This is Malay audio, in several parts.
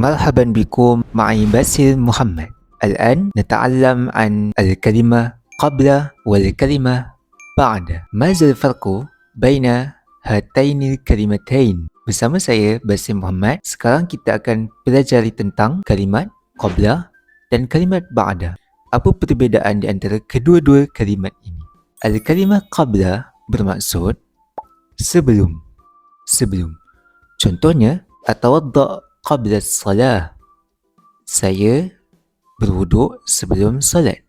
مرحبا بكم معي باسل محمد. الآن نتعلم عن الكلمة قبل والكلمة بعد. ماذا الفرق بين هاتين الكلمتين؟ Bersama saya Basim Muhammad. Sekarang kita akan pelajari tentang kalimat qabla dan kalimat ba'da. Apa perbezaan di antara kedua-dua kalimat ini? Al-kalimah qabla bermaksud sebelum. Contohnya, atawadda' qabla salah. Saya berwuduk sebelum salat.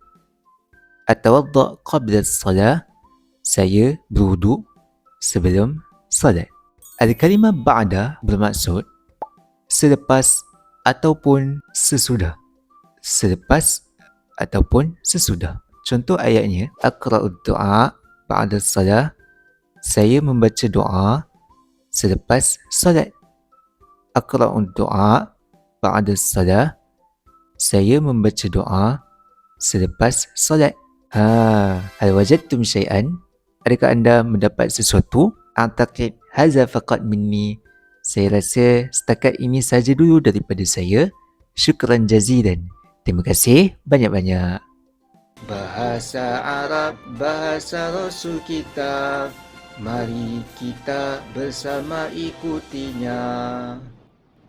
Atawadda' qabla salah. Saya berwuduk sebelum salat. Al-kalimah ba'da bermaksud selepas ataupun sesudah. Selepas ataupun sesudah. Contoh ayatnya, aqra'ud du'a ba'da salah. Saya membaca doa selepas salat. Aqra'ud du'a ba'da salah. Saya membaca doa selepas salat. Hal wajadtum syai'an? Adakah anda mendapat sesuatu? A'taqid hadza faqat minni. Saya rasa setakat ini saja dulu daripada saya. Syukran jazilan. Terima kasih banyak-banyak. Bahasa Arab, bahasa Rasul kita. Mari kita bersama ikutinya.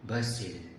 Basil.